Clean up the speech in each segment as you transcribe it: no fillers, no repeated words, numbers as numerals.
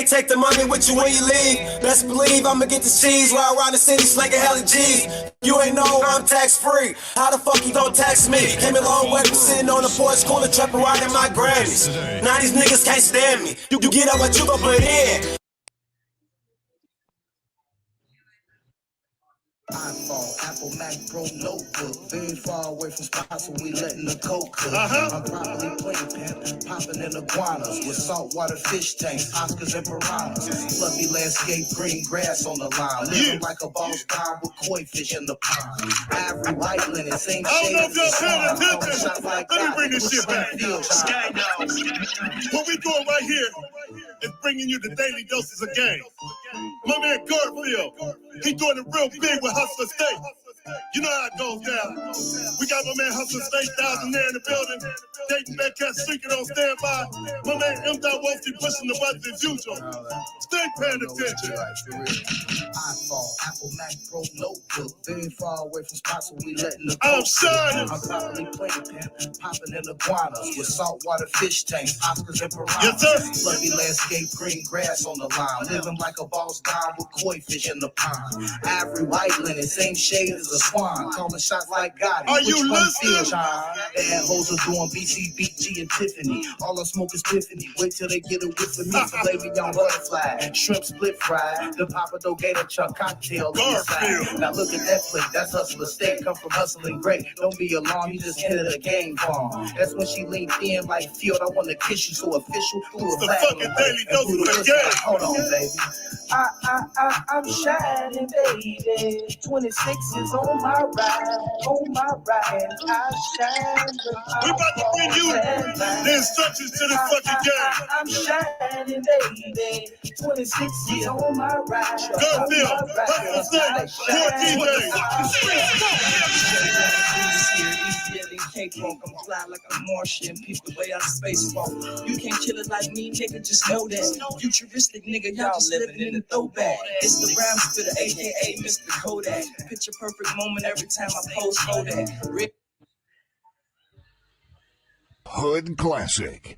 can't take the money with you when you leave. Best believe I'ma get the cheese, ride around the city slinging hella G's. You ain't know I'm tax free. How the fuck you don't tax me? Came a long way from sitting on the porch, cooler, trapping riding my Grammys. Now these niggas can't stand me. You get up what you gon' put in. iPhone, Apple, Mac, Pro, notebook. Very far away from spots where we letting the coke cook. I'm probably playing pimp, popping in iguanas with saltwater fish tanks, Oscars and piranhas. Fluffy landscape, green grass on the line. Living like a boss down with koi fish in the pond. Ivory, white linen, same shade as the sun. Let me bring this shit back. What we doing right here is bringing you the daily doses of game. My man Garfield, he doing it real big with Hustler State. You know how it goes down. We got my man Hustler State, 1,000 there in the building. Dayton Metcalf streaking on standby. My man M. Wolfie pushing the buttons as usual. Stay paying attention. iPhone, Apple, Mac, Pro, notebook. Very far away from spots where we letting the I'm shining. I'm probably playing pimp, popping in iguanas with saltwater fish tanks, Oscars and piranhas. Yes, sir. Fluffy landscape, green grass on the line. Living like a boss down with koi fish in the pond. Ivory, white linen, same shade as a swan. Calling shots like Gotti. Are you listening? Bad hoes are doing BC, BG, and Tiffany. All I smoke is Tiffany. Wait till they get a whiff of me. Filet mignon butterfly, shrimp split fry, the Papado Gator Chuck cocktail. Now look at that plate. That's Hustler State. Come from hustling great. Don't be alarmed. You just hit a game bomb. That's when she leaned in like Field. I want to kiss you so official. It's the fucking daily dose of the game. Hold on, baby. I'm shining, baby. 26 is on my ride. On my ride. I shine. We about to bring you the instructions to this fucking game. I'm shining, baby. 26 is on my ride. Garfield, Hustler State, 14 days. I'm fly like a Martian, peep the way I space walk. You can't kill it like me, nigga, just know that. Futuristic nigga, y'all just living in the throwback. It's the rhyme spitter, aka Mr. Kodak. Picture perfect moment every time I post Kodak. Hood Classic.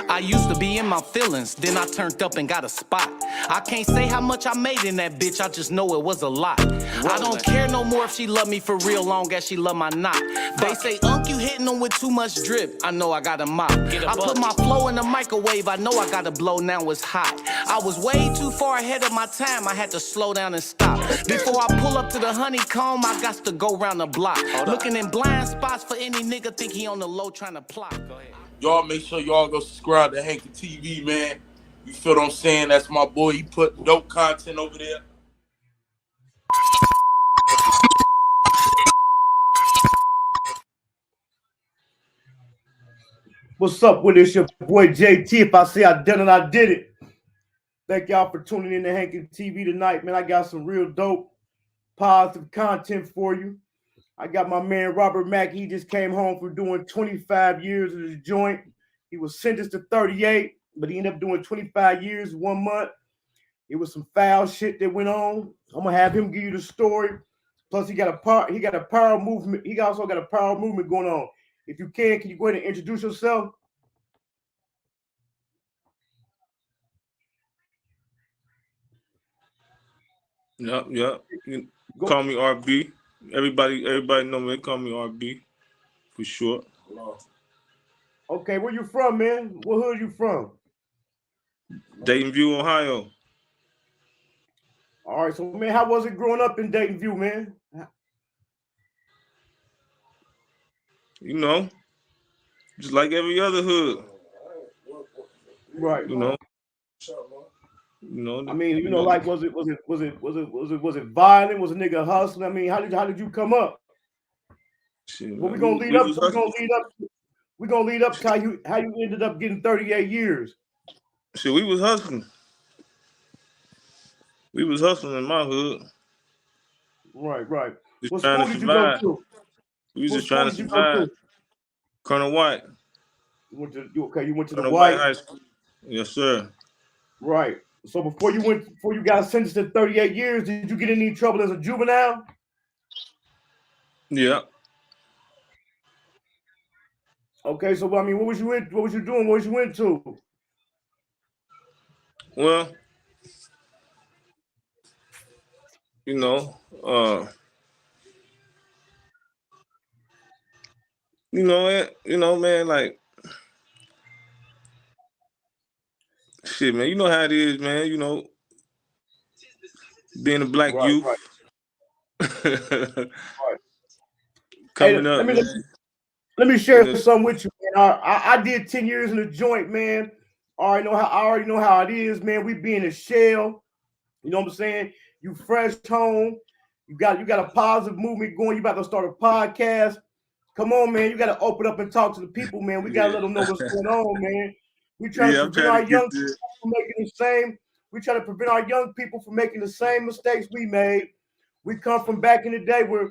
I used to be in my feelings, then I turned up and got a spot. I can't say how much I made in that bitch, I just know it was a lot. I don't care no more if she love me for real, long as she love my knot. They say, you hitting them with too much drip. I know I got a mop. I put my flow in the microwave, I know I gotta blow, now it's hot. I was way too far ahead of my time, I had to slow down and stop. Before I pull up to the honeycomb, I got to go round the block. Looking in blind spots for any nigga think he on the low trying to plot. Go ahead. Y'all make sure y'all go subscribe to Hanky TV, man. You feel what I'm saying? That's my boy. He put dope content over there. What's up with this? Your boy JT. If I say I done it, I did it. Thank y'all for tuning in to Hanky TV tonight, man. I got some real dope, positive content for you. I got my man Robert Mackey. He just came home from doing 25 years of his joint. He was sentenced to 38, but he ended up doing 25 years, 1 month. It was some foul shit that went on. I'm gonna have him give you the story. Plus, he got a power movement. He also got a power movement going on. If you can you go ahead and introduce yourself? Yep. Call me RB. Everybody know me. Call me RB for short. Okay, where you from, man? What hood you from? Dayton View, Ohio. All right, so man, how was it growing up in Dayton View, man? You know, just like every other hood. Right. You know. I mean, like was it violent? Was a nigga hustling? I mean, how did you come up? Shit, well, we're gonna lead up to how you ended up getting 38 years. Shit, we was hustling. We was hustling in my hood. Right. Just trying to survive. We was just trying to survive. Colonel White. You went to Colonel the White High School. Yes, sir. Right. So before you got sentenced to 38 years, did you get in any trouble as a juvenile? Yeah. Okay, so I mean, what was you doing? What was you into? Well, you know, man, like shit, man. You know how it is, man. You know, being a black Right, youth, right, right. Hey, coming up, man. let me In share the something with you, man. I did 10 years in the joint, man. I already know how it is, man. We be in a shell. You know what I'm saying? You fresh home. You got a positive movement going. You about to start a podcast. Come on, man. You got to open up and talk to the people, man. We got to yeah, let them know what's going on, man. We trying to yeah. I'm prevent trying to our get young there. people from making the same. We try to prevent our young people from making the same mistakes we made. We come from back in the day where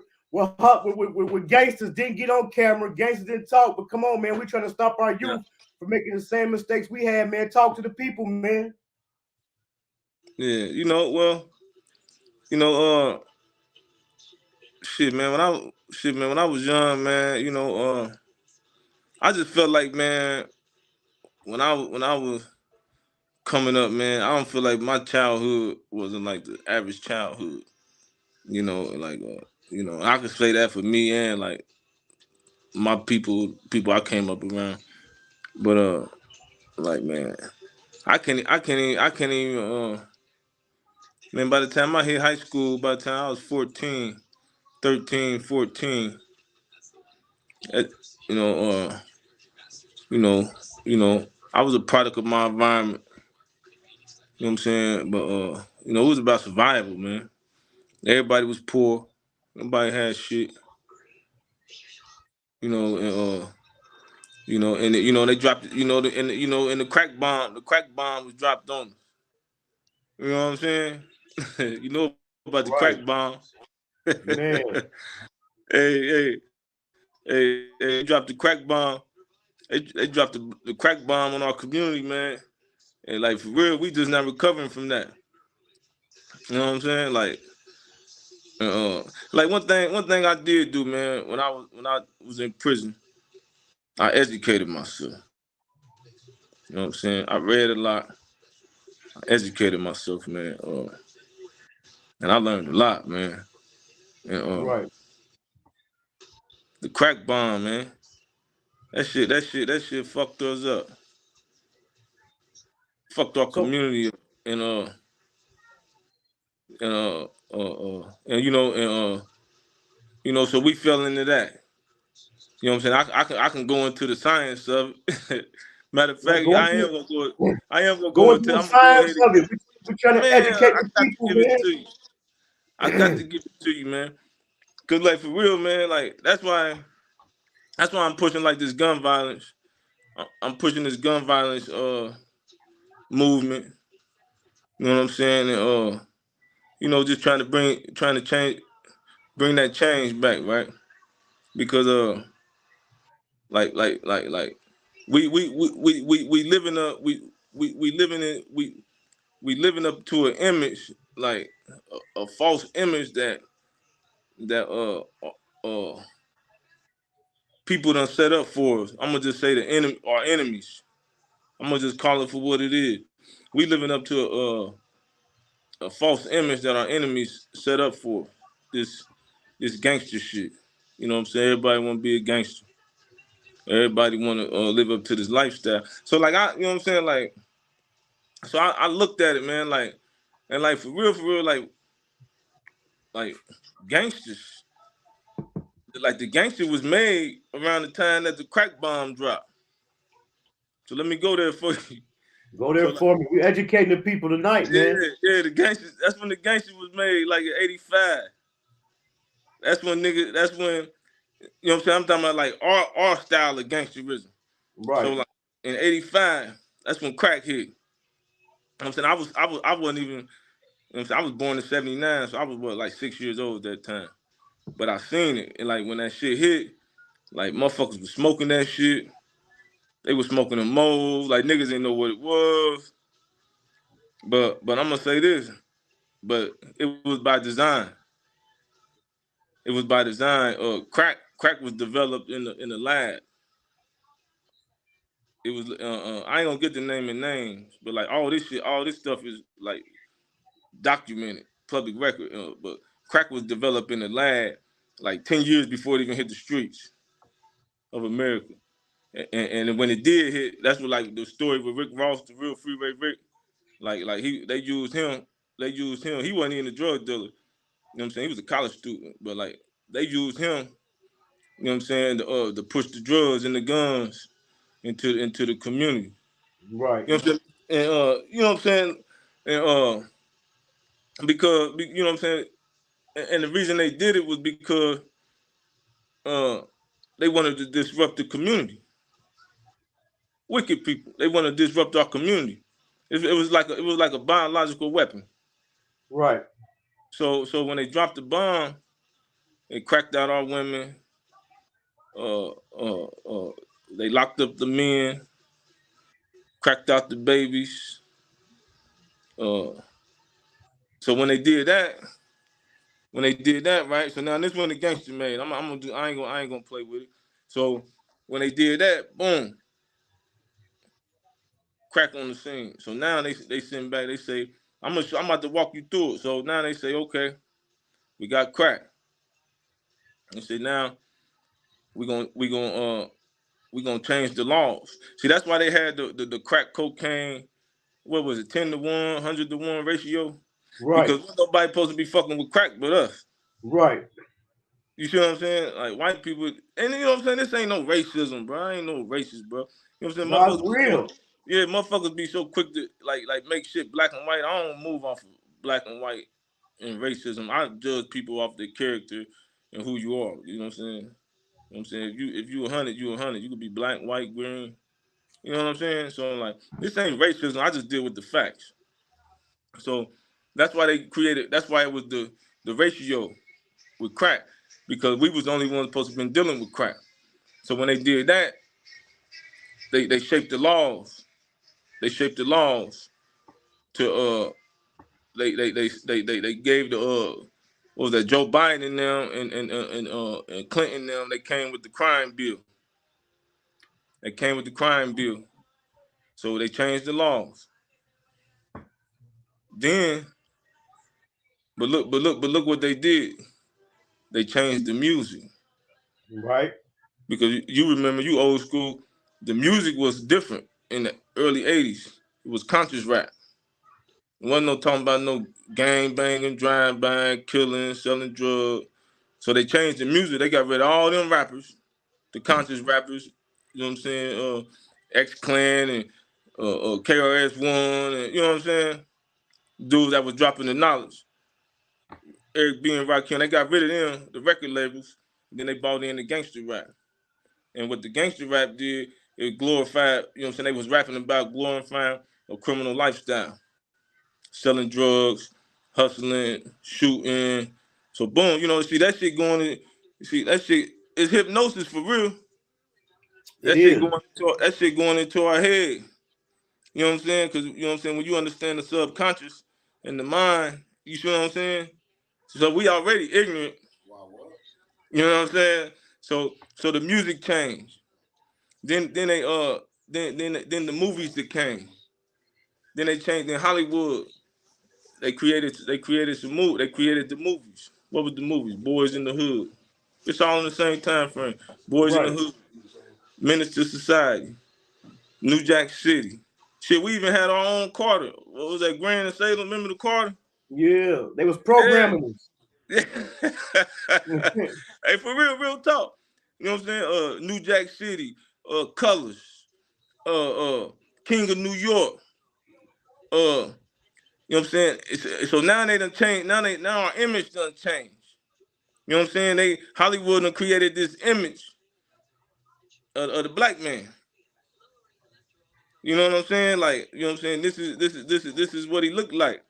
gangsters didn't get on camera, gangsters didn't talk. But come on, man. We trying to stop our Yeah, youth from making the same mistakes we had, man. Talk to the people, man. yeah. Well, you know, shit, man. When I was young, man. I just felt like, man, when I was coming up, man, I don't feel like my childhood wasn't like the average childhood. Like I could say that for me and like my people I came up around. But like man, I can't even man, by the time I hit high school, by the time I was 14, 13, 14, it, you know, you know, I was a product of my environment. You know what I'm saying? But it was about survival, man. Everybody was poor. Nobody had shit. And they dropped, and the crack bomb was dropped on us. You know what I'm saying? You know about the Right, crack bomb. man. They dropped the crack bomb. They dropped the crack bomb on our community, man. And like for real, we just not recovering from that. You know what I'm saying? Uh, like one thing I did do, man, when I was in prison, I educated myself. You know what I'm saying? I read a lot. I educated myself, man. And I learned a lot, man. And Right. the crack bomb, man. That shit fucked us up. Fucked our So community up. And so we fell into that. You know what I'm saying? I can go into the science of it. Matter of yeah, fact, I am gonna go. I am gonna go go into into. the I'm gonna go science ahead and of it. We're trying to man. educate I the got to people, give it to you. I got to give it to you, man. Cause like for real, man. Like that's why I'm pushing like this gun violence. I'm pushing this gun violence movement. You know what I'm saying? And just trying to bring that change back, right? Because like we living up we living in we living up to an image like a false image that people done set up for us. I'm gonna just say our enemies. I'm gonna just call it for what it is. We living up to a false image that our enemies set up for this gangster shit. You know what I'm saying? Everybody want to be a gangster. Everybody want to live up to this lifestyle. So like you know what I'm saying? Like, so I looked at it, man. Like, and like for real, like gangsters. Like the gangster was made around the time that the crack bomb dropped. So let me go there for you. go So there like, for me. We're educating the people tonight, man. yeah, the gangster. That's when the gangster was made, like in '85. That's when you know what I'm saying. I'm talking about like our style of gangsterism. So Right. like in '85, that's when crack hit. You know what I'm saying I wasn't even. You know what I'm saying? I was born in '79, so I was like 6 years old at that time. But I seen it, and like when that shit hit, like motherfuckers was smoking that shit. They was smoking the mold. Like niggas didn't know what it was. But I'm gonna say this. But it was by design. It was by design. Crack was developed in the lab. it was I ain't gonna get the name and names, but like all this stuff is like documented, public record. But crack was developed in the lab like 10 years before it even hit the streets of America. And when it did hit, that's what like the story with Rick Ross, the real Freeway Rick. Like they used him. They used him. He wasn't even a drug dealer. You know what I'm saying? He was a college student, but like they used him. You know what I'm saying? To push the drugs and the guns into the community. Right. You know what I'm saying? And you know what I'm saying? And because you know what I'm saying? And the reason they did it was because uh they wanted to disrupt the community. Wicked people. They wanted to disrupt our community. It was like a biological weapon. Right. So when they dropped the bomb, it cracked out our women. Uh, uh, uh, they locked up the men, cracked out the babies. Uh, so when they did that, right? So now this one the gangster made. I'm gonna do. I ain't gonna play with it. So when they did that, boom, crack on the scene. So now they send back. They say I'm about to walk you through it. So now they say, okay, we got crack. They say now we gonna change the laws. See, that's why they had the crack cocaine. What was it, 10 to 1, 100 to 1 ratio? Right. Because nobody supposed to be fucking with crack but us. Right. You see what I'm saying? Like white people, and you know what I'm saying? This ain't no racism, bro. I ain't no racist, bro. You know what I'm saying? No, it's Motherfuckers be real. yeah, motherfuckers be so quick to like make shit black and white. I don't move off of black and white and racism. I judge people off their character and who you are. You know what I'm saying? You know what I'm saying? If you 100, you 100. You could be black, white, green. You know what I'm saying? So like this ain't racism. I just deal with the facts. So that's why they created. That's why it was the ratio with crack, because we was the only ones supposed to been dealing with crack. So when they did that, they shaped the laws. They shaped the laws to they gave the what was that, Joe Biden and them and Clinton and them, they came with the crime bill. They came with the crime bill. So they changed the laws. Then but look what they did. They changed the music. Right. Because you remember, you old school, the music was different in the early 80s. It was conscious rap. There wasn't no talking about no gang banging, drive by, killing, selling drugs. So they changed the music. They got rid of all them rappers, the conscious rappers, you know what I'm saying? X Clan and KRS-One, and you know what I'm saying? Dudes that was dropping the knowledge. Eric B. and Rakim, they got rid of them, the record labels, and then they brought in the gangster rap. And what the gangster rap did, it glorified, you know what I'm saying? They was rapping about glorifying a criminal lifestyle, selling drugs, hustling, shooting. So boom, you know, see that shit going in, see that shit is hypnosis for real. It is. That shit going into our head. You know what I'm saying? Because you know what I'm saying, when you understand the subconscious and the mind, you see what I'm saying? So we already ignorant. You know what I'm saying? So the music changed. Then they then the movies that came. Then they changed in Hollywood. They created some movie. They created the movies. What was the movies? Boys in the Hood. It's all in the same time frame. Boys in the Right. Hood, Menace to Society, New Jack City. Shit, we even had our own Carter. What was that, Grand and Salem? Remember the Carter? Yeah. They was Yeah. programming us. Hey, for real talk. You know what I'm saying? New Jack City, Colors, King of New York. You know what I'm saying? So now they done changed. Now our image done changed. You know what I'm saying? Hollywood done created this image of the black man. You know what I'm saying? Like, you know what I'm saying? This is what he looked like.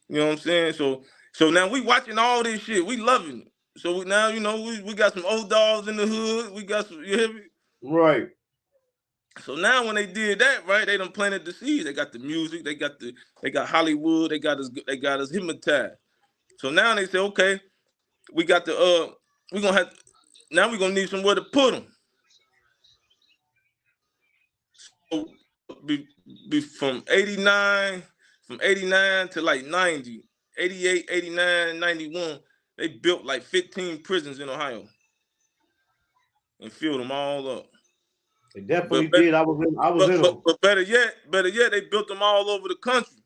You know what I'm saying? So now we watching all this shit. We loving it. So now, you know, we got some old dogs in the hood. We got some, you hear me? Right. So now when they did that, right, they done planted the seeds. They got the music, they got Hollywood, they got us hypnotized. So now they say, okay, we got the we gonna have now we gonna need somewhere to put them. be from 89 to like 90, 88, 89, 91, they built like 15 prisons in Ohio and filled them all up. They definitely did. I was in them. But better yet, they built them all over the country.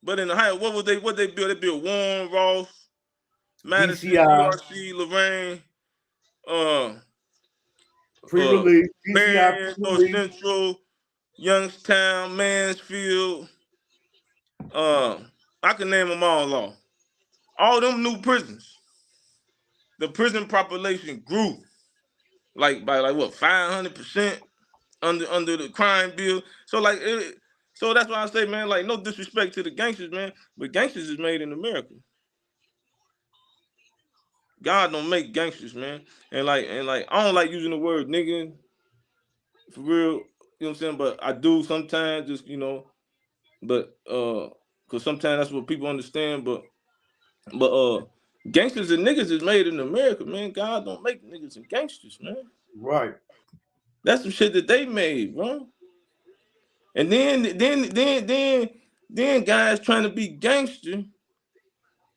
But in Ohio, what they built? They built Warren, Ross, Madison, DCI, PRC, Lorraine, pre-release, DCI, Marion, North pre-release. Central, Youngstown, Mansfield. I can name them all off. All them new prisons. The prison population grew by what 500% under the crime bill. So so that's why I say, man, like no disrespect to the gangsters, man, but gangsters is made in America. God don't make gangsters, man. And like I don't like using the word nigga for real, you know what I'm saying? But I do sometimes, just but because sometimes that's what people understand, but gangsters and niggas is made in America, man. God don't make niggas and gangsters, man. Right. That's some shit that they made, bro. And then guys trying to be gangster.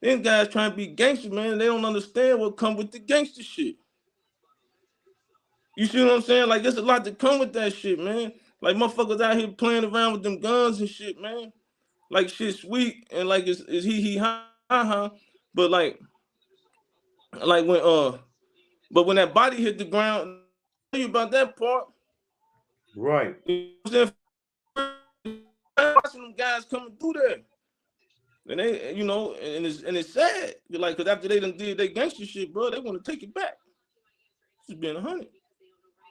Then guys trying to be gangster, man. They don't understand what come with the gangster shit. You see what I'm saying? Like there's a lot that come with that shit, man. Like motherfuckers out here playing around with them guns and shit, man. Like shit sweet and like it's he ha ha. But like when that body hit the ground, tell you about that part. Right. You know what I'm saying? Watching them guys coming through there. And they, and it's sad. Like, cause after they done did their gangster shit, bro, they want to take it back. Just being 100.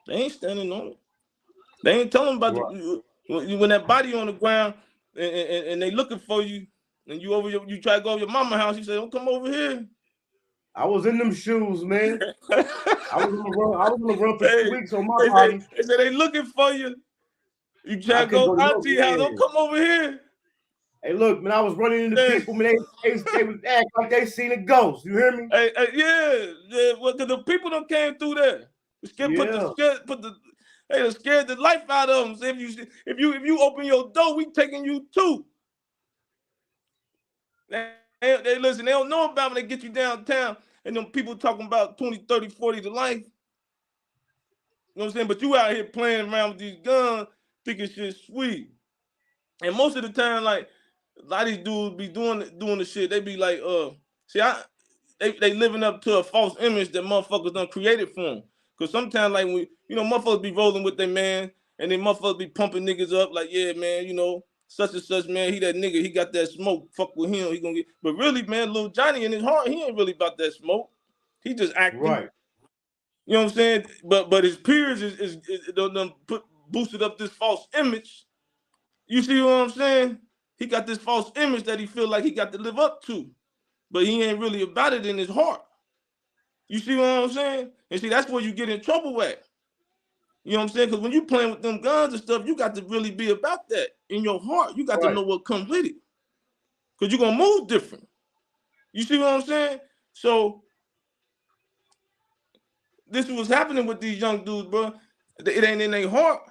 They ain't standing on it. They ain't telling about when that body on the ground and they looking for you, and you try to go over your mama house. You say, "Don't come over here." I was in them shoes, man. I was gonna run for 2 weeks on my body. They said they looking for you. You try to go out to your house. Don't come over here. Hey, look, man, I was running into people, man. They was acting like they seen a ghost. You hear me? Yeah. Well, cause the people that came through there, they done scared the life out of them. So if you open your door, we taking you too. They listen. They don't know about when they get you downtown, and them people talking about 20, 30, 40 to life. You know what I'm saying? But you out here playing around with these guns, thinking shit sweet. And most of the time, like a lot of these dudes be doing the shit. They be like, they living up to a false image that motherfuckers done created for them. Cause sometimes, like motherfuckers be rolling with their man, and then motherfuckers be pumping niggas up, like, yeah, man, such and such, man, he that nigga, he got that smoke. Fuck with him, he gonna get. But really, man, Lil Johnny in his heart, he ain't really about that smoke. He just acting. Right. You know what I'm saying? But his peers is boosted up this false image. You see what I'm saying? He got this false image that he feel like he got to live up to, but he ain't really about it in his heart. You see what I'm saying? And see, that's where you get in trouble at. You know what I'm saying? Because when you playing with them guns and stuff, you got to really be about that in your heart. You got to know what comes with it. Because you're going to move different. You see what I'm saying? So, this is what's happening with these young dudes, bro. It ain't in their heart,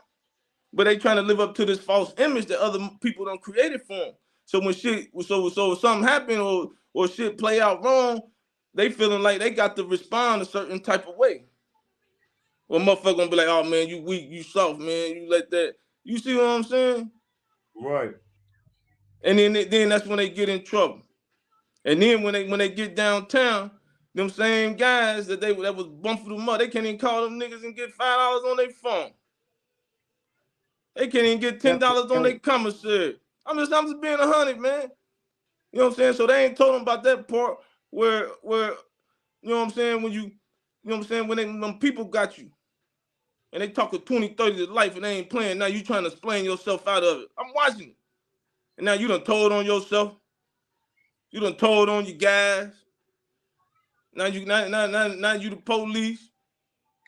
but they trying to live up to this false image that other people done created for them. So when so something happen or shit play out wrong, they feeling like they got to respond a certain type of way. Well, motherfucker gonna be like, oh man, you weak, you soft, man, you let that. You see what I'm saying? Right. And then that's when they get in trouble. And then when they get downtown, them same guys that was bumping them up, they can't even call them niggas and get $5 on their phone. They can't even get $10 on their commissary. I'm just being 100, man. You know what I'm saying? So they ain't told them about that part where you know what I'm saying, when people got you and they talking 20, 30 to life and they ain't playing, now you trying to explain yourself out of it. I'm watching it. And now you done told on yourself. You done told on your guys. Now you the police.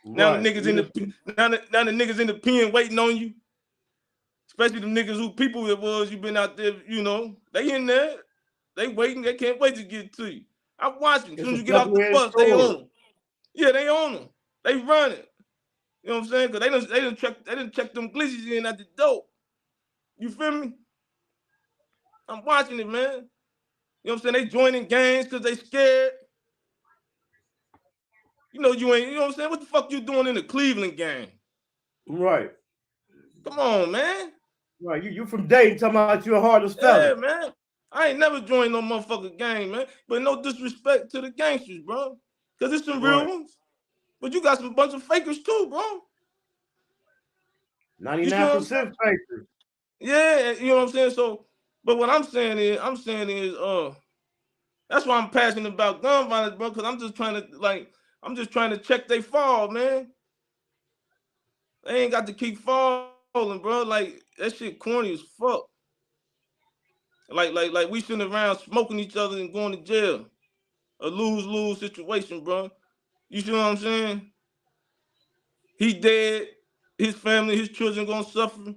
Now the niggas in the niggas in the pen waiting on you. Especially the niggas who people it was, you been out there, they in there. They waiting, they can't wait to get to you. I'm watching. As soon as you get off the bus, they on them. Yeah, they on them. They running. You know what I'm saying? Because they didn't check them glitches in at the door. You feel me? I'm watching it, man. You know what I'm saying? They joining gangs because they scared. You know you ain't, you know what I'm saying? What the fuck you doing in the Cleveland gang? Right. Come on, man. Right. You from Dayton talking about you a hardest Yeah, fella. man. I ain't never joined no motherfucking gang, man. But no disrespect to the gangsters, bro. Because it's some real Right. ones. But you got some bunch of fakers too, bro. You see what I'm 99% saying? fakers. Yeah, you know what I'm saying? So, but what I'm saying is, that's why I'm passionate about gun violence, bro, because I'm just trying to check they fall, man. They ain't got to keep falling, bro. Like, that shit corny as fuck. Like we sitting around smoking each other and going to jail. A lose-lose situation, bro. You see what I'm saying? He dead, his family, his children gonna suffer.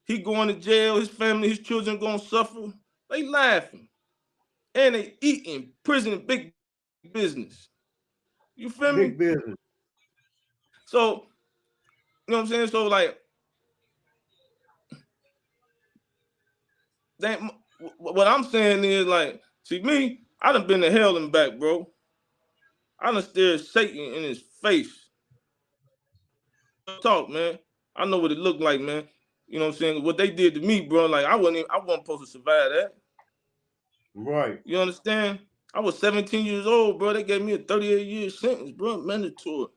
He going to jail, his family, his children gonna suffer. They laughing. And they eating prison big business. You feel me? Big business. So, you know what I'm saying? So, like, what I'm saying is, like, see me, I done been to hell and back, bro. I done stared Satan in his face. Talk, man. I know what it looked like, man. You know what I'm saying? What they did to me, bro, like, I wasn't supposed to survive that. Right. You understand? I was 17 years old, bro. They gave me a 38-year sentence, bro, mandatory.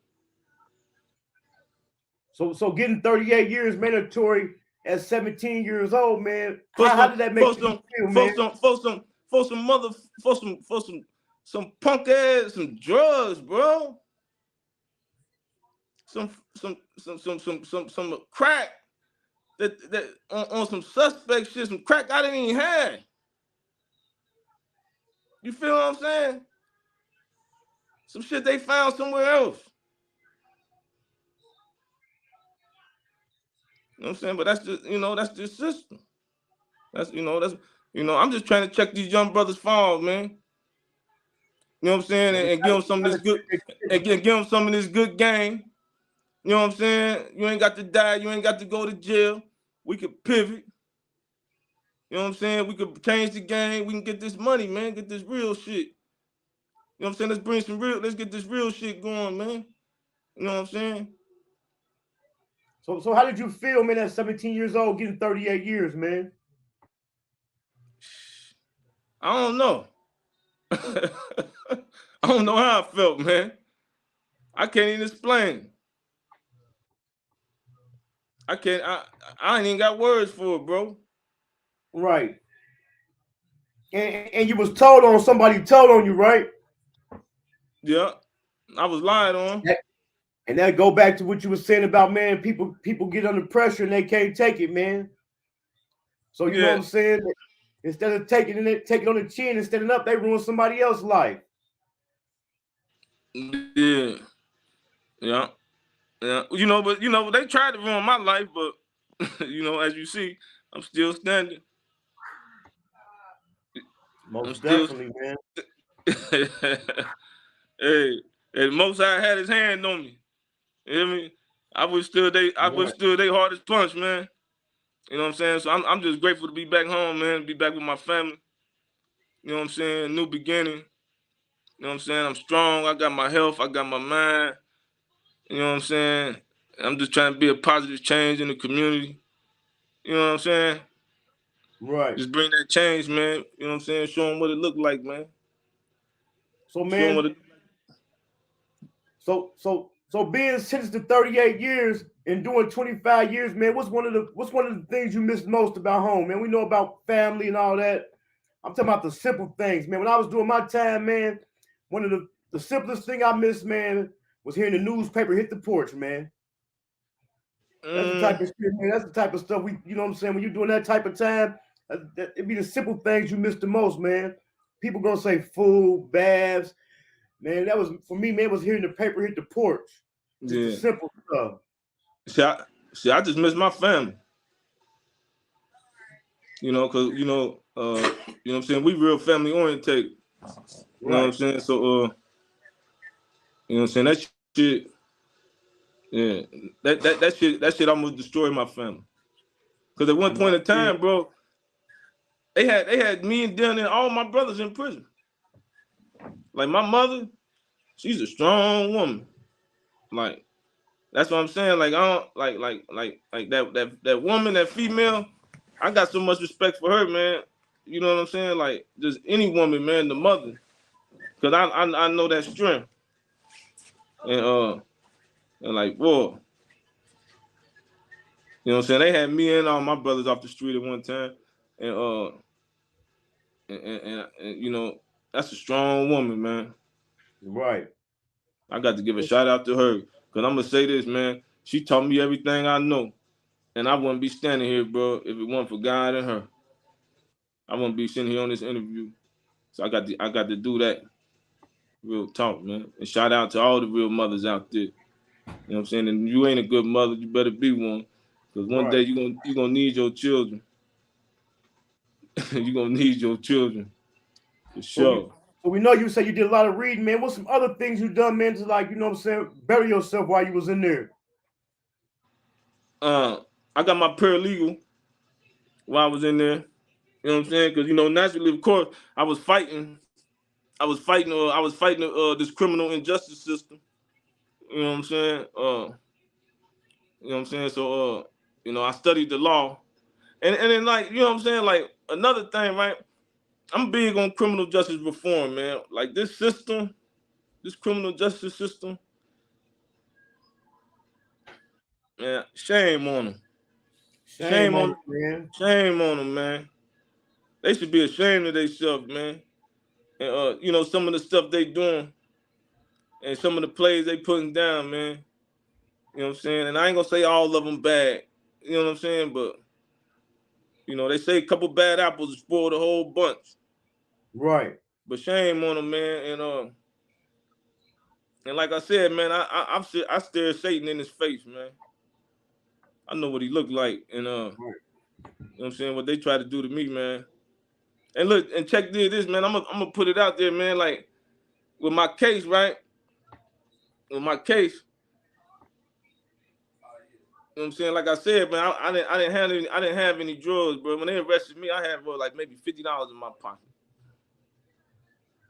So getting 38 years mandatory at 17 years old, man. For How some, did that make for you some, feel, for man? some, for some, for some mother, for some punk ass, some drugs, bro. Some crack that on some suspect shit, some crack I didn't even have. You feel what I'm saying? Some shit they found somewhere else. You know what I'm saying? But that's just system. I'm just trying to check these young brothers' fall, man. You know what I'm saying? Man, And give them some of this good, and give them some of this good game. You know what I'm saying? You ain't got to die. You ain't got to go to jail. We could pivot. You know what I'm saying? We could change the game. We can get this money, man. Get this real shit. You know what I'm saying? Let's get this real shit going, man. You know what I'm saying? So how did you feel, man, at 17 years old getting 38 years, man? I don't know. I don't know how I felt, man. I can't even explain. I ain't even got words for it, bro. Right. And you was told on, somebody told on you, right? Yeah. I was lied on. And that go back to what you were saying about, man, people get under pressure and they can't take it, man. So you know what I'm saying? Instead of taking it on the chin and standing up, they ruin somebody else's life. Yeah. Yeah. Yeah. But they tried to ruin my life, but as you see, I'm still standing. Most definitely, man. Hey, and Most High had his hand on me. You hear me? I withstood they hardest punch, man. You know what I'm saying? So I'm just grateful to be back home, man, be back with my family. You know what I'm saying? New beginning. You know what I'm saying? I'm strong. I got my health. I got my mind. You know what I'm saying? I'm just trying to be a positive change in the community. You know what I'm saying? Right. Just bring that change, man. You know what I'm saying? Show them what it look like, man. So, man, so being sentenced to 38 years and doing 25 years, man, what's one of the things you miss most about home, man? We know about family and all that. I'm talking about the simple things, man. When I was doing my time, man, one of the simplest thing I missed, man, was hearing the newspaper hit the porch, man. That's the type of shit, man. That's the type of stuff you know what I'm saying? When you're doing that type of time, it'd be the simple things you miss the most, man. People gonna say food, baths. Man, that was, for me, man, was hearing the paper hit the porch. Just the simple stuff. I just miss my family. Because, you know what I'm saying? We real family oriented. You know what I'm saying? So, you know what I'm saying? That shit, Yeah, that shit almost destroyed my family. Cause at one point in time, bro, they had me and Dylan and all my brothers in prison. Like my mother, she's a strong woman. Like that's what I'm saying. Like I don't like that woman, that female. I got so much respect for her, man. You know what I'm saying? Like just any woman, man, the mother. Cause I know that strength. And like, whoa. You know what I'm saying? They had me and all my brothers off the street at one time. And you know, that's a strong woman, man. Right. I got to give a shout out to her. Cause I'm gonna say this, man. She taught me everything I know. And I wouldn't be standing here, bro, if it wasn't for God and her. I wouldn't be sitting here on this interview. So I got to do that. Real talk, man. And shout out to all the real mothers out there. You know what I'm saying? And you ain't a good mother, you better be one. Because one day you're gonna need your children. You're gonna need your children. For sure. So we know you say you did a lot of reading, man. What's some other things you done, man, to like, you know what I'm saying, bury yourself while you was in there? I got my paralegal while I was in there. You know what I'm saying? Because, you know, naturally, of course, I was fighting this criminal injustice system. You know what I'm saying? You know what I'm saying? So, you know, I studied the law. And then, like, you know what I'm saying? Like, another thing, right? I'm big on criminal justice reform, man. Like, this system, this criminal justice system, man, shame on them. Shame on them, man. They should be ashamed of themselves, man. And, you know, some of the stuff they doing and some of the plays they putting down, man. You know what I'm saying? And I ain't gonna say all of them bad. You know what I'm saying? But, you know, they say a couple bad apples spoil the whole bunch. Right. But shame on them, man. And like I said, man, I stare Satan in his face, man. I know what he looked like. And, you know what I'm saying? What they try to do to me, man. And look, and check this, man. I'm gonna put it out there, man. Like, with my case, right? With my case, you know what I'm saying? Like I said, man, I didn't have any drugs, bro. When they arrested me, I had like maybe $50 in my pocket.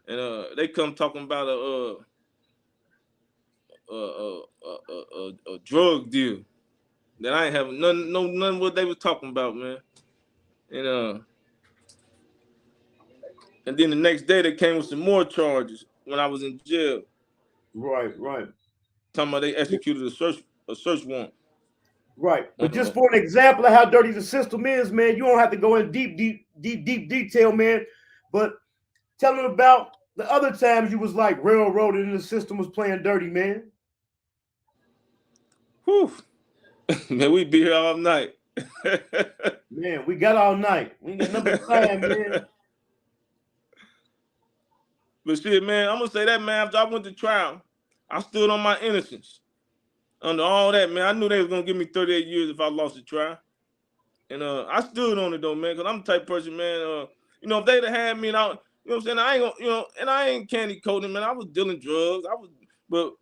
And they come talking about a drug deal that I ain't have none what they was talking about, man. And then the next day they came with some more charges when I was in jail. Right. Talking about they executed a search warrant. Right. But just for an example of how dirty the system is, man, you don't have to go in deep detail, man. But tell them about the other times you was like railroaded and the system was playing dirty, man. Whew. Man, we be here all night. Man, we got all night. We ain't got nothing but time, man. But shit, man, I'm gonna say that, man, after I went to trial, I stood on my innocence. Under all that, man, I knew they was gonna give me 38 years if I lost the trial. And I stood on it though, man, because I'm the type of person, man, you know, if they'd have had me and you know what I'm saying, I ain't gonna, you know, and I ain't candy coating, man. I was dealing drugs. But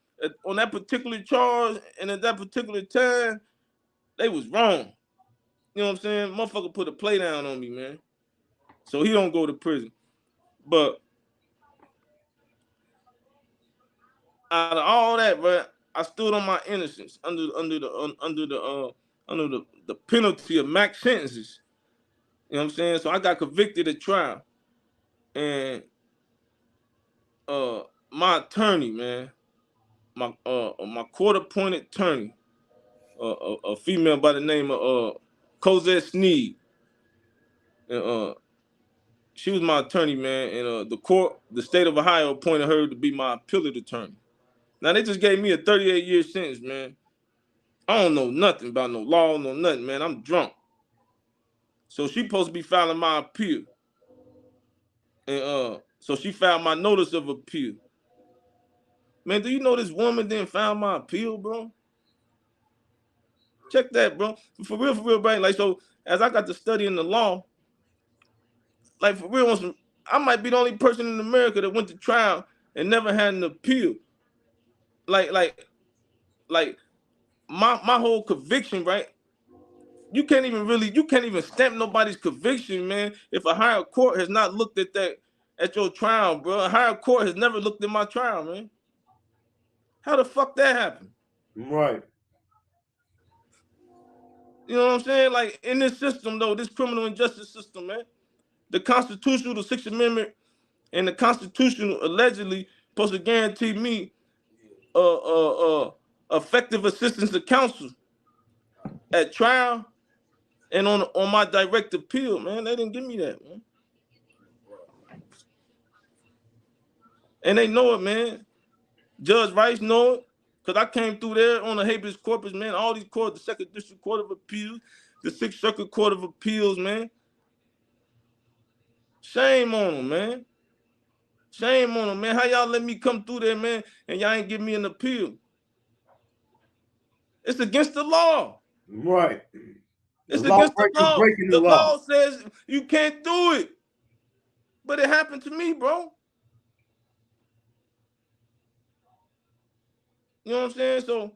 on that particular charge and at that particular time, they was wrong. You know what I'm saying? Motherfucker put a play down on me, man. So he don't go to prison. But out of all that, bro, I stood on my innocence under the penalty of max sentences. You know what I'm saying? So I got convicted at trial. And my attorney, man, my court-appointed attorney, a female by the name of Cosette Sneed. And she was my attorney, man, and the state of Ohio appointed her to be my appellate attorney. Now they just gave me a 38-year sentence, man. I don't know nothing about no law, no nothing, man. I'm drunk. So she supposed to be filing my appeal. And so she filed my notice of appeal. Man, do you know this woman didn't file my appeal, bro? Check that, bro. For real, bro. Like, so as I got to study in the law, like for real, I might be the only person in America that went to trial and never had an appeal. Like my whole conviction, right? You can't even stamp nobody's conviction, man. If a higher court has not looked at your trial, bro. A higher court has never looked at my trial, man. How the fuck that happened? Right. You know what I'm saying? Like in this system, though, this criminal injustice system, man, the Constitution, the Sixth Amendment, and the Constitution allegedly supposed to guarantee me effective assistance to counsel at trial and on my direct appeal, man. They didn't give me that, man. And they know it, man. Judge Rice know it, because I came through there on the habeas corpus, man. All these courts, the Second District Court of Appeals, the Sixth Circuit Court of Appeals, man. Shame on them, man. Shame on them, man. How y'all let me come through there, man, and y'all ain't give me an appeal? It's against the law. Right. It's against the law. Breaking the law. law says you can't do it. But it happened to me, bro. You know what I'm saying? So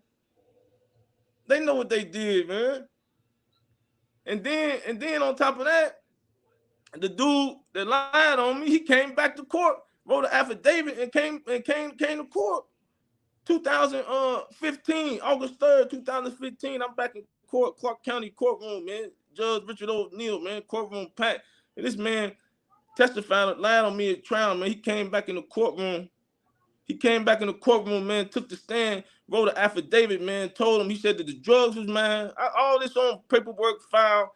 they know what they did, man. And then on top of that, the dude that lied on me, he came back to court, wrote an affidavit, and came to court. 2015, August 3rd, 2015. I'm back in court, Clark County courtroom, man. Judge Richard O'Neal, man, courtroom packed. And this man testified, lied on me at trial, man. He came back in the courtroom. Man, took the stand, wrote an affidavit, man, told him, he said that the drugs was mine. All this on paperwork file.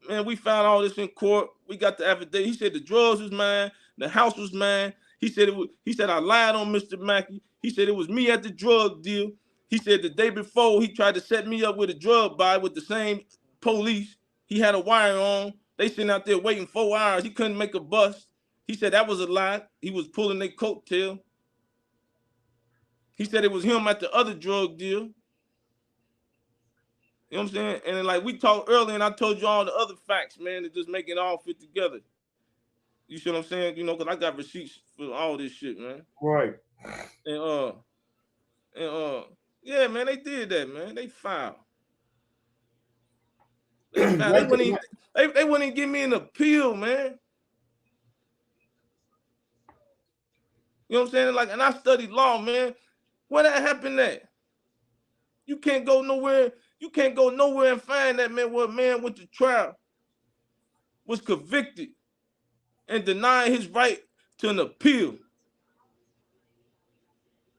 Man, we found all this in court. We got the affidavit. He said the drugs was mine, the house was mine. He said I lied on Mr. Mackey. He said it was me at the drug deal. He said the day before he tried to set me up with a drug buy with the same police. He had a wire on. They sitting out there waiting 4 hours. He couldn't make a bus. He said that was a lie. He was pulling their coattail. He said it was him at the other drug deal. You know what I'm saying? And then, like we talked earlier, and I told you all the other facts, man, that just make it all fit together. You see what I'm saying? You know, because I got receipts for all this shit, man. Right. And yeah, man, they did that, man. They filed. They wouldn't give me an appeal, man. You know what I'm saying? Like, and I studied law, man. Where that happened at? You can't go nowhere. You can't go nowhere and find that, man, where a man went to trial, was convicted, and denied his right to an appeal.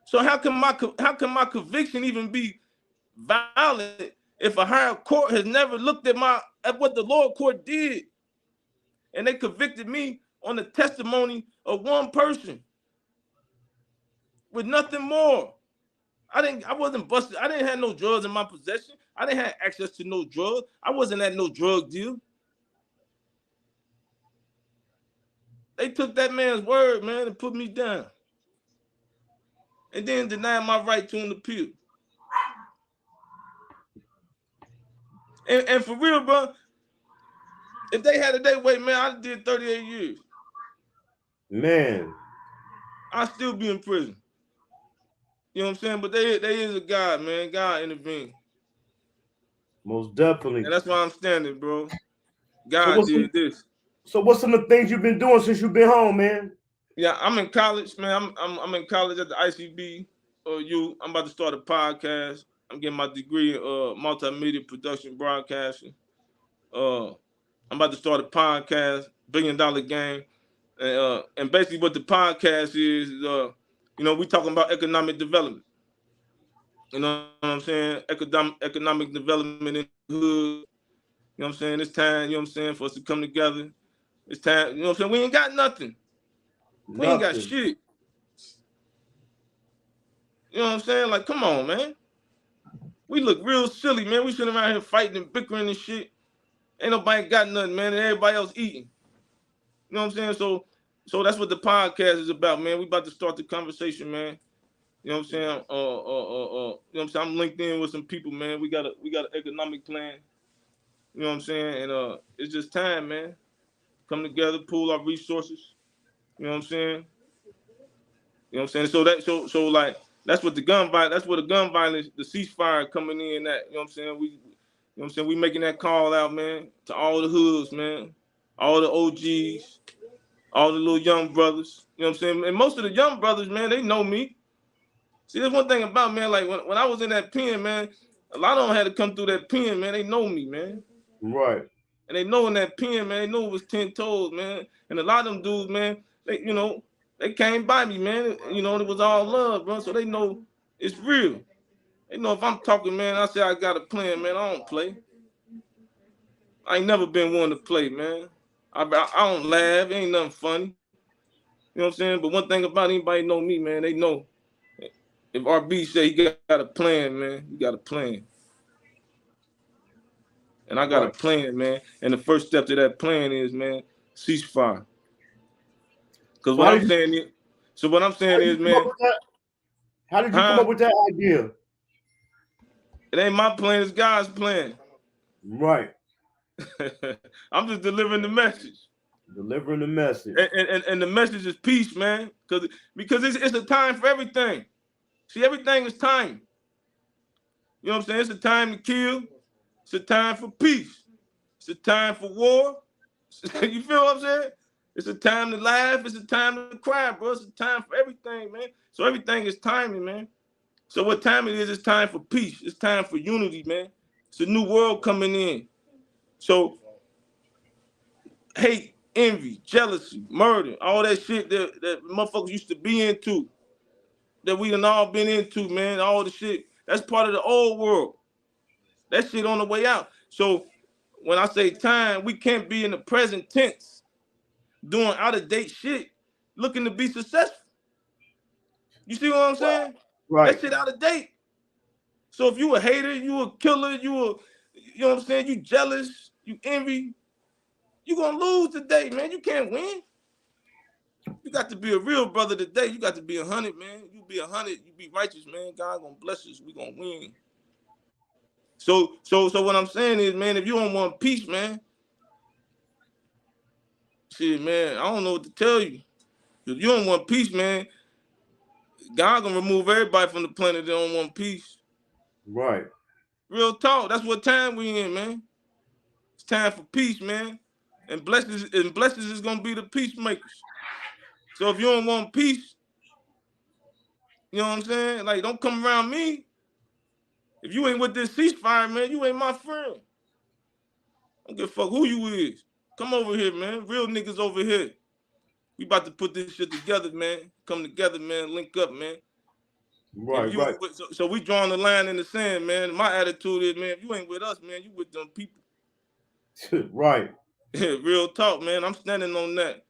So how can my conviction even be valid if a higher court has never looked at what the lower court did, and they convicted me on the testimony of one person with nothing more? I wasn't busted. I didn't have no drugs in my possession. I didn't have access to no drugs. I wasn't at no drug deal. They took that man's word, man, and put me down. And then denied my right to an appeal. And for real, bro, if they had it their way, man, I did 38 years. Man. I'd still be in prison. You know what I'm saying? But they is a God, man. God intervened. Most definitely. And that's why I'm standing, bro. God did this. So what's some of the things you've been doing since you've been home, man? Yeah, I'm in college, man. I'm in college at the ICB. I'm about to start a podcast. I'm getting my degree in multimedia production broadcasting. I'm about to start a podcast, $1 billion game. And basically what the podcast is, we talking about economic development. You know what I'm saying? Economic development in the hood. You know what I'm saying? It's time, you know what I'm saying, for us to come together. It's time, you know what I'm saying? We ain't got nothing. We ain't got shit. You know what I'm saying? Like, come on, man. We look real silly, man. We sitting around here fighting and bickering and shit. Ain't nobody got nothing, man, and everybody else eating. You know what I'm saying? So that's what the podcast is about, man. We about to start the conversation, man. You know what I'm saying? You know what I'm saying? I'm linked in with some people, man. We got an economic plan. You know what I'm saying? And it's just time, man. Come together, pool our resources. You know what I'm saying? You know what I'm saying? So That's what the gun violence. That's what the gun violence, the ceasefire coming in. That you know what I'm saying. You know what I'm saying. We making that call out, man, to all the hoods, man, all the OGs, all the little young brothers. You know what I'm saying. And most of the young brothers, man, they know me. See, there's one thing about, man, like when I was in that pen, man, a lot of them had to come through that pen, man. They know me, man. Right. And they know in that pen, man, they know it was 10 toes, man. And a lot of them dudes, man, they, you know, they came by me, man. You know, it was all love, bro. So they know it's real. They know if I'm talking, man, I say I got a plan, man, I don't play. I ain't never been one to play, man. I don't laugh. It ain't nothing funny. You know what I'm saying? But one thing about anybody know me, man, they know. If RB say he got a plan, man, you got a plan. And I got a plan, man. And the first step to that plan is, man, ceasefire. Because what I'm saying is, man. How did you come up with that idea? It ain't my plan, it's God's plan. Right. I'm just delivering the message. Delivering the message. And the message is peace, man. Because it's a time for everything. See, everything is time. You know what I'm saying? It's a time to kill. It's a time for peace. It's a time for war. You feel what I'm saying? It's a time to laugh. It's a time to cry, bro. It's a time for everything, man. So everything is timing, man. So what time it is, it's time for peace. It's time for unity, man. It's a new world coming in. So hate, envy, jealousy, murder, all that shit that motherfuckers used to be into, that we done all been into, man, all the shit, that's part of the old world. That shit on the way out. So when I say time, we can't be in the present tense doing out-of-date shit looking to be successful. You see what I'm saying? Right. That shit out of date. So if you a hater, you a killer, you know what I'm saying, you jealous, you envy, you gonna lose today, man. You can't win. You got to be a real brother today. You got to be 100, man. You be 100, you be righteous, man. God gonna bless us. We gonna win. So what I'm saying is, man, if you don't want peace, man, shit, man, I don't know what to tell you. If you don't want peace, man, God gonna remove everybody from the planet that don't want peace. Right. Real talk. That's what time we in, man. It's time for peace, man. And blessings is gonna be the peacemakers. So if you don't want peace, you know what I'm saying? Like, don't come around me. If you ain't with this ceasefire, man, you ain't my friend. I don't give a fuck who you is. Come over here, man. Real niggas over here. We about to put this shit together, man. Come together, man. Link up, man. Right, right. So we drawing the line in the sand, man. My attitude is, man, if you ain't with us, man, you with them people. Right. Real talk, man. I'm standing on that.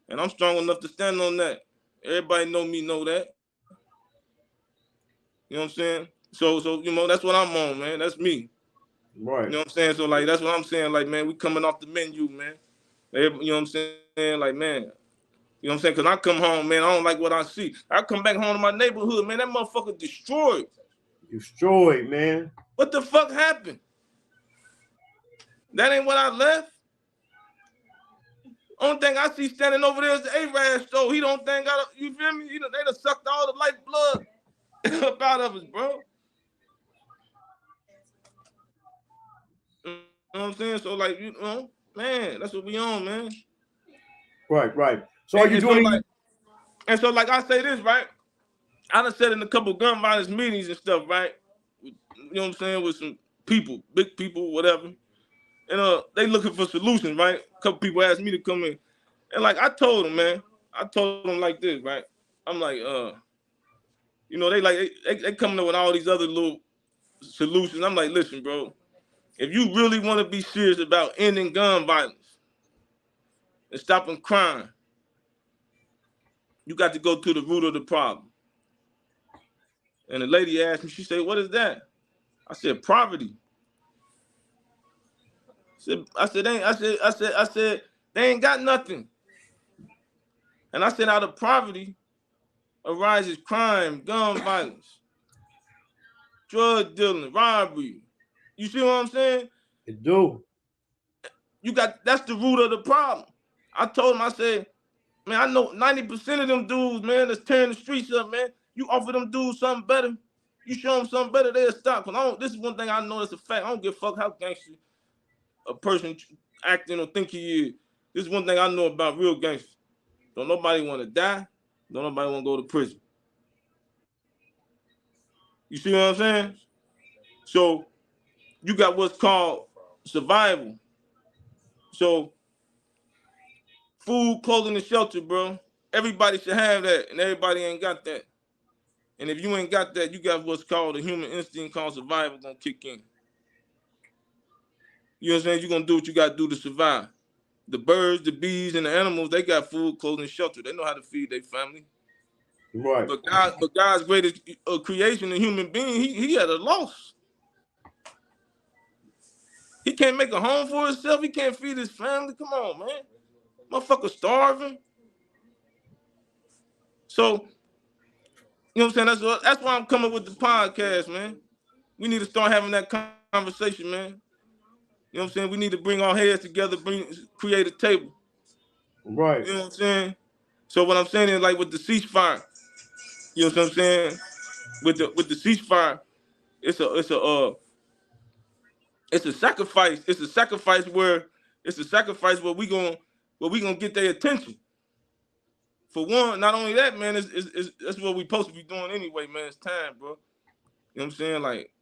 And I'm strong enough to stand on that. Everybody know me, know that. You know what I'm saying? So you know, that's what I'm on, man. That's me. Right. You know what I'm saying? So, like, that's what I'm saying. Like, man, we coming off the menu, man. You know what I'm saying? Like, man, you know what I'm saying? Because I come home, man, I don't like what I see. I come back home to my neighborhood, man, that motherfucker destroyed. Destroyed, man. What the fuck happened? That ain't what I left. Only thing I see standing over there is the A-Rad show. He don't think you feel me? They done sucked all the lifeblood up out of us, bro. You know what I'm saying? So, like, you know, man, that's what we on, man. Right, right. So are you doing and so, like, I say this, right? I done said in a couple of gun violence meetings and stuff, right? You know what I'm saying? With some people, big people, whatever. And they looking for solutions, right? A couple people asked me to come in. And like I told them, man, I told them like this, right? I'm like, you know, they coming up with all these other little solutions. I'm like, listen, bro, if you really want to be serious about ending gun violence and stopping crime, you got to go to the root of the problem. And the lady asked me, she said, what is that? I said, poverty. I said, they ain't got nothing. And I said, out of poverty arises crime, gun violence, drug dealing, robbery. You see what I'm saying? It do. That's the root of the problem. I told him, I said, man, I know 90% of them dudes, man, that's tearing the streets up, man. You offer them dudes something better. You show them something better, they'll stop. This is one thing I know that's a fact. I don't give a fuck how gangster a person acting or think he is. This is one thing I know about real gangsters. Don't nobody want to die. Don't nobody want to go to prison. You see what I'm saying? So you got what's called survival. So food, clothing, and shelter, bro. Everybody should have that, and everybody ain't got that. And if you ain't got that, you got what's called a human instinct called survival gonna kick in. You know what I'm saying? You're gonna do what you gotta do to survive. The birds, the bees, and the animals, they got food, clothing, and shelter. They know how to feed their family. Right. But God's greatest creation, the human being, he had a loss. He can't make a home for himself. He can't feed his family. Come on, man. Motherfucker starving. So, you know what I'm saying? That's why I'm coming with the podcast, man. We need to start having that conversation, man. You know what I'm saying? We need to bring our heads together, create a table. Right. You know what I'm saying? So what I'm saying is, like, with the ceasefire, you know what I'm saying? With the ceasefire, it's a sacrifice. It's a sacrifice where we gonna get their attention. For one, not only that, man, that's what we supposed to be doing anyway, man. It's time, bro. You know what I'm saying? Like,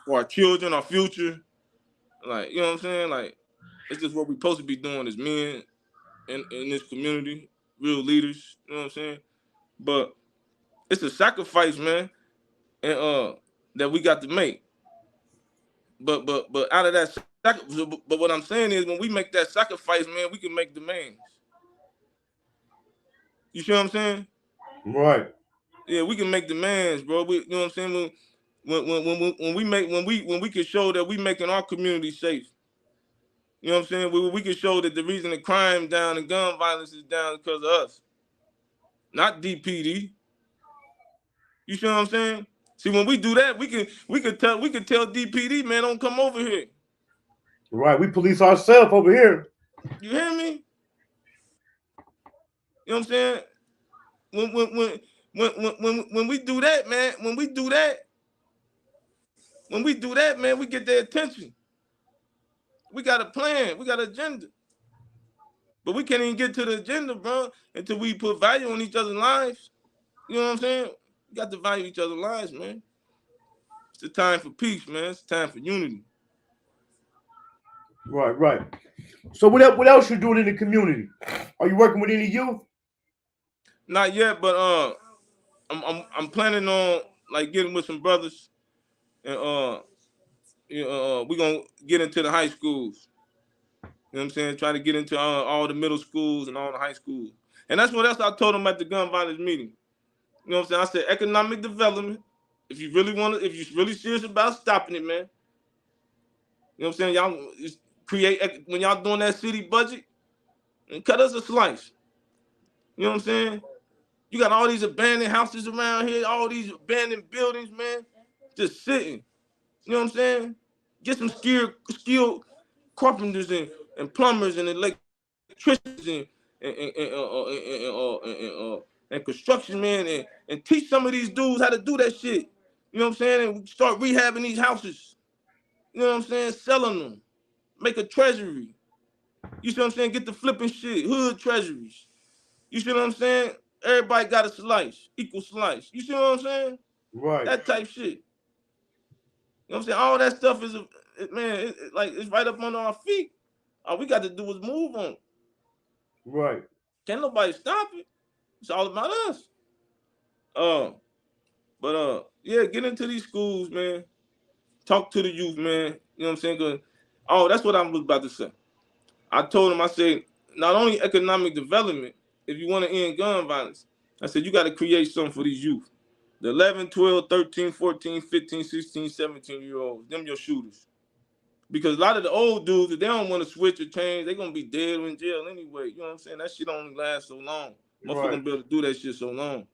for our children, our future. Like, you know what I'm saying? Like, it's just what we supposed to be doing as men in this community, real leaders. You know what I'm saying? But it's a sacrifice, man, and that we got to make. But out of that, but what I'm saying is, when we make that sacrifice, man, we can make demands. You see what I'm saying? Right. Yeah, we can make demands, bro. You know what I'm saying? When we can show that we making our community safe. You know what I'm saying? We can show that the reason the crime down and gun violence is down because of us, not DPD. You see what I'm saying? See, when we do that, we can tell DPD, man, don't come over here. Right. We police ourselves over here. You hear me? You know what I'm saying? When we do that, man, when we do that, man, we get their attention. We got a plan. We got an agenda. But we can't even get to the agenda, bro, until we put value on each other's lives. You know what I'm saying? We got to value each other's lives, man. It's a time for peace, man. It's a time for unity. Right. So what else you doing in the community? Are you working with any youth? Not yet, but I'm planning on, like, getting with some brothers, and we're gonna get into the high schools. You know what I'm saying? Try to get into all the middle schools and all the high schools. And that's what else I told them at the gun violence meeting. You know what I'm saying? I said economic development. If you're really serious about stopping it, man. You know what I'm saying? Y'all create, when y'all doing that city budget, and cut us a slice. You know what I'm saying? You got all these abandoned houses around here, all these abandoned buildings, man, just sitting. You know what I'm saying? Get some skilled carpenters and plumbers and electricians and construction, man, and teach some of these dudes how to do that shit. You know what I'm saying? And start rehabbing these houses. You know what I'm saying? Selling them. Make a treasury. You see what I'm saying? Get the flipping shit. Hood treasuries. You see what I'm saying? Everybody got a slice. Equal slice. You see what I'm saying? Right. That type shit. You know what I'm saying? All that stuff is, man, it's right up under our feet. All we got to do is move on it. Right. Can't nobody stop it. It's all about us. Yeah, get into these schools, man. Talk to the youth, man. You know what I'm saying? Good. Oh, that's what I was about to say. I told him, I said, not only economic development, if you want to end gun violence, I said, you got to create something for these youth. The 11, 12, 13, 14, 15, 16, 17-year-olds, them your shooters. Because a lot of the old dudes, if they don't want to switch or change, they're going to be dead or in jail anyway. You know what I'm saying? That shit only lasts so long. Motherfucker gonna be able to do that shit so long.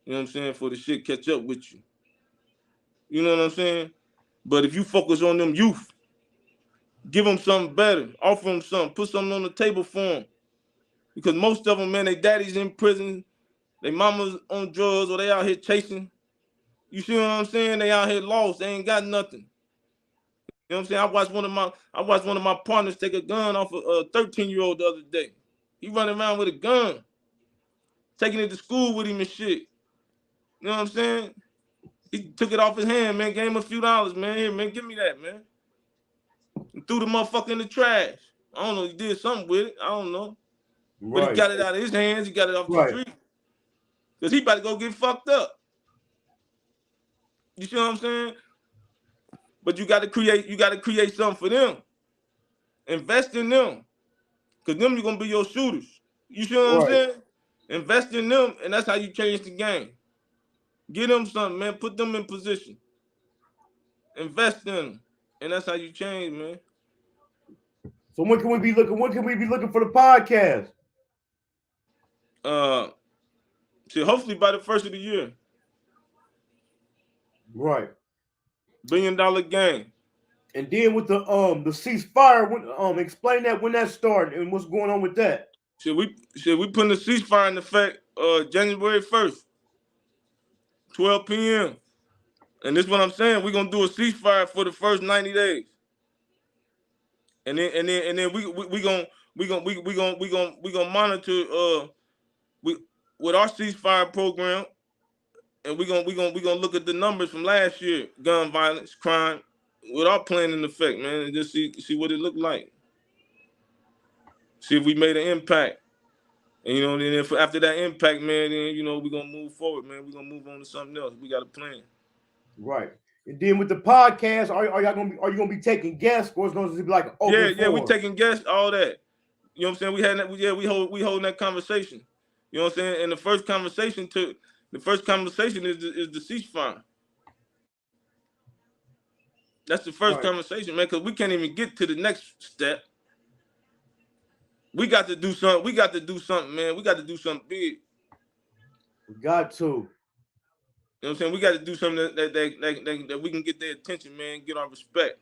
You know what I'm saying? For the shit catch up with you. You know what I'm saying? But if you focus on them youth, give them something better, offer them something, put something on the table for them. Because most of them, man, their daddy's in prison, They mamas on drugs or they out here chasing. You see what I'm saying? They out here lost. They ain't got nothing. You know what I'm saying? I watched one of my partners take a gun off a 13-year-old the other day. He running around with a gun, taking it to school with him and shit. You know what I'm saying? He took it off his hand, man. Gave him a few dollars, man. Here, man, give me that, man. And threw the motherfucker in the trash. I don't know. He did something with it. I don't know. Right. But he got it out of his hands. He got it off the street. Because he about to go get fucked up. You see what I'm saying? But you got to create something for them. Invest in them. Because them you're going to be your shooters. You see what I'm saying? Invest in them, and that's how you change the game. Get them something, man. Put them in position. Invest in them. And that's how you change, man. So when can we be looking? When can we be looking for the podcast? Hopefully by the first of the year. Right. $1 billion game. And then with the ceasefire, explain that when that started and what's going on with that. We putting the ceasefire in effect January 1st, 12 p.m. And this is what I'm saying. We're gonna do a ceasefire for the first 90 days. And then we gonna monitor with our ceasefire program, and we gonna look at the numbers from last year, gun violence, crime, with our plan in effect, man, and just see what it looked like. See if we made an impact. And then if after that impact, man, then we're gonna move forward, man. We're gonna move on to something else. We got a plan. Right. And then with the podcast, are you gonna be taking guests, or is it gonna be like an open Yeah, we forum? taking guests, all that. You know what I'm saying? We holding that conversation. You know what I'm saying? And the first conversation is the ceasefire. That's the first conversation, man, because we can't even get to the next step. We got to do something. We got to do something, man. We got to do something big. We got to. You know what I'm saying? We got to do something that we can get their attention, man, get our respect.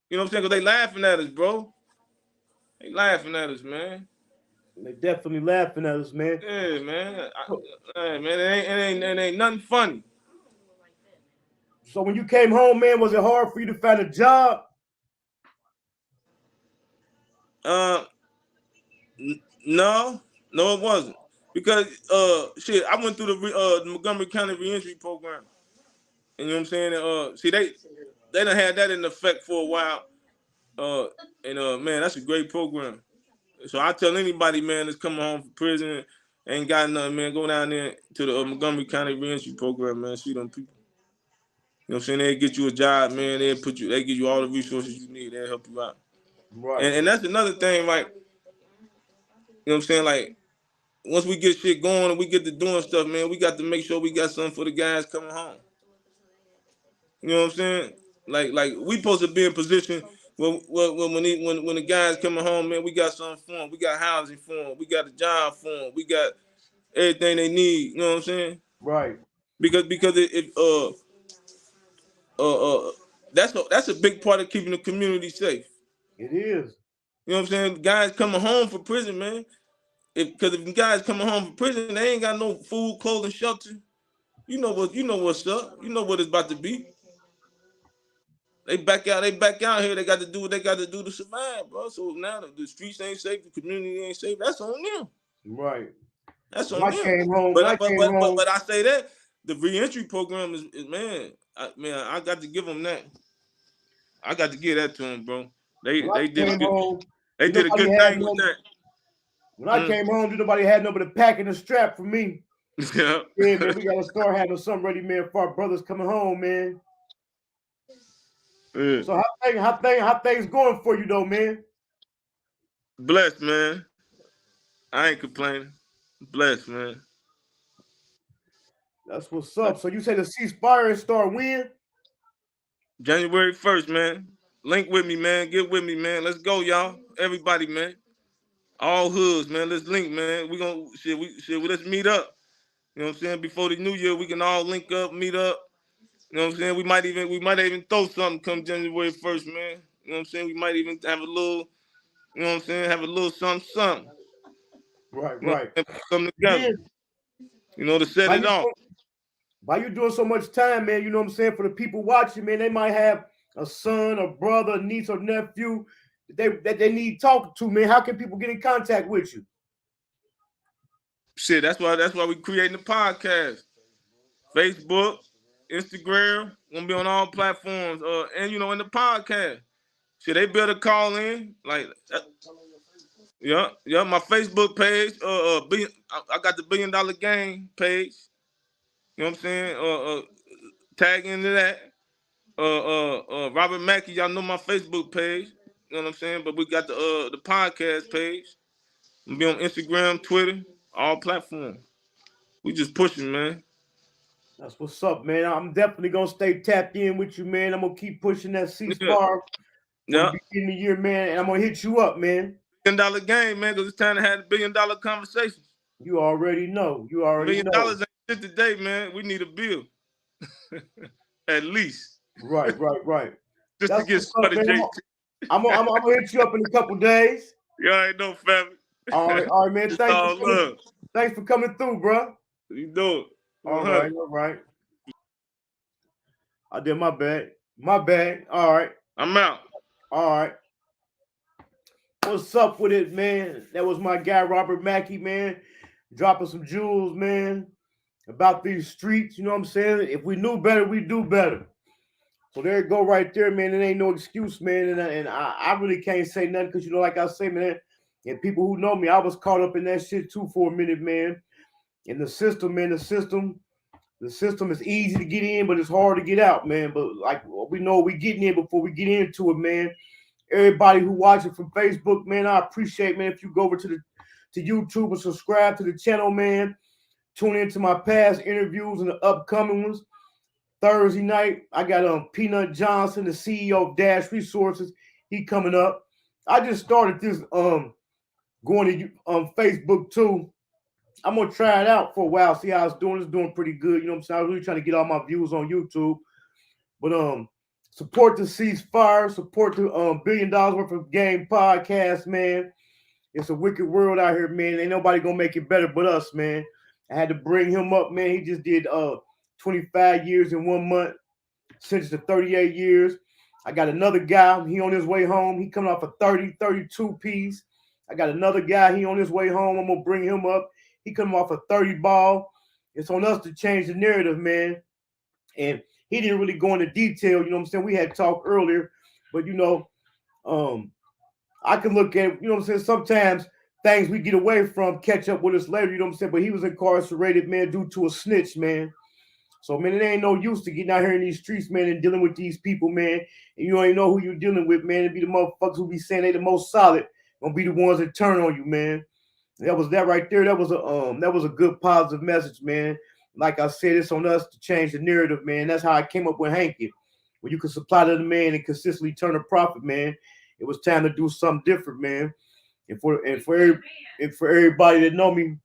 You know what I'm saying? Because they laughing at us, bro. They laughing at us, man. They definitely laughing at us, man. Yeah, man. It ain't nothing funny. So when you came home, man, was it hard for you to find a job? No, it wasn't. Because I went through the Montgomery County Reentry Program. And you know what I'm saying? They done had that in effect for a while. Man, that's a great program. So I tell anybody, man, that's coming home from prison, ain't got nothing, man, go down there to the Montgomery County Reentry Program, man. See them people. You know what I'm saying? They'll get you a job, man. They give you all the resources you need. They'll help you out. Right. And that's another thing, like, you know what I'm saying? Like, once we get shit going and we get to doing stuff, man, we got to make sure we got something for the guys coming home. You know what I'm saying? Like we supposed to be in position when the guys coming home, man, we got something for them. We got housing for them. We got a job for them. We got everything they need. You know what I'm saying? Right. Because that's a big part of keeping the community safe. It is. You know what I'm saying? Guys coming home from prison, man. Because if guys coming home from prison, they ain't got no food, clothing, shelter. You know what's up. You know what it's about to be. They back out here. They got to do what they got to do to survive, bro. So now the streets ain't safe, the community ain't safe. That's on them. Right. That's on them. But I say that the reentry program is man. I got to give them that. I got to give that to them, bro. They did a good thing with that. When I came home, nobody had nobody packing a strap for me. Yeah. Yeah, man, we gotta start having something ready, man, for our brothers coming home, man. Yeah. So how things going for you though, man? Blessed, man. I ain't complaining. Blessed, man. That's what's up. So you say the ceasefire start when? January 1st, man. Link with me, man. Get with me, man. Let's go, y'all. Everybody, man. All hoods, man. Let's link, man. Let's meet up. You know what I'm saying? Before the new year, we can all link up, meet up. You know what I'm saying? We might even throw something come January 1st, man. You know what I'm saying? We might even have a little, you know what I'm saying? Have a little something. Right. You know, come together. You know, to set it off. Why you doing so much time, man? You know what I'm saying? For the people watching, man, they might have a son, a brother, a niece, or nephew that they need talking to, man. How can people get in contact with you? Shit, that's why we creating the podcast. Facebook, Instagram, gonna be on all platforms. And you know, in the podcast. Shit, they better call in. Like, yeah, my Facebook page. I got the $1 Billion Game page. You know what I'm saying? Tag into that. Robert Mackey, y'all know my Facebook page. You know what I'm saying? But we got the podcast page. We'll be on Instagram, Twitter, all platforms. We just pushing, man. That's what's up, man. I'm definitely gonna stay tapped in with you, man. I'm gonna keep pushing that ceasefire for the beginning of the year, man. And I'm gonna hit you up, man. $1 Billion Game, man, because it's time to have the $1 Billion conversations. You already know. You already know. $1 million ain't shit today, man. We need a bill. At least. Right. Just That's to get started, JT. I'm gonna hit you up in a couple days. You already know, family. All right, man. Thanks for coming through, bro. You know it. All right. I did my bad. All right. I'm out. All right. What's up with it, man? That was my guy, Robert Mackey, man. Dropping some jewels, man, about these streets. You know what I'm saying? If we knew better, we do better. So there you go right there, man. It ain't no excuse, man. And I really can't say nothing because, you know, like I say, man, and people who know me, I was caught up in that shit too for a minute, man. And the system, man, the system is easy to get in, but it's hard to get out, man. But like we know we getting in before we get into it, man. Everybody who watching from Facebook, man, I appreciate, man, if you go over to YouTube and subscribe to the channel, man. Tune into my past interviews and the upcoming ones. Thursday night, I got Peanut Johnson, the CEO of Dash Resources. He coming up. I just started this going to Facebook too. I'm gonna try it out for a while, see how it's doing. It's doing pretty good. You know what I'm saying? I was really trying to get all my views on YouTube. But support the ceasefire, support the $1 Billion Worth of Game podcast, man. It's a wicked world out here, man. Ain't nobody gonna make it better but us, man. I had to bring him up, man. He just did 25 years in 1 month, sentenced to 38 years. I got another guy, he on his way home. He coming off a 32 piece. I got another guy, he on his way home. I'm gonna bring him up. He coming off a 30 ball. It's on us to change the narrative, man. And he didn't really go into detail, you know what I'm saying? We had talked earlier, but you know, I can look at, you know what I'm saying? Sometimes things we get away from catch up with us later, you know what I'm saying? But he was incarcerated, man, due to a snitch, man. So, man, it ain't no use to getting out here in these streets, man, and dealing with these people, man. And you ain't know who you're dealing with, man. It be the motherfuckers who be saying they the most solid, gonna be the ones that turn on you, man. That was that right there. That was a good positive message, man. Like I said, it's on us to change the narrative, man. That's how I came up with Hanky. When you can supply to the man and consistently turn a profit, man. It was time to do something different, man. And for everybody that know me,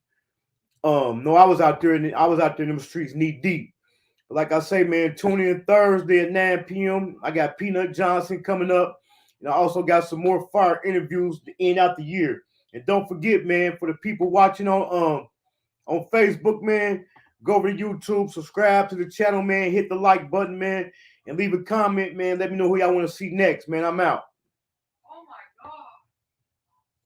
no, I was out there in them streets knee deep. But like I say, man, tune in Thursday at 9 p.m. I got Peanut Johnson coming up. And I also got some more fire interviews to end out the year. And don't forget, man, for the people watching on Facebook, man, go over to YouTube, subscribe to the channel, man, hit the like button, man, and leave a comment, man. Let me know who y'all want to see next, man. I'm out.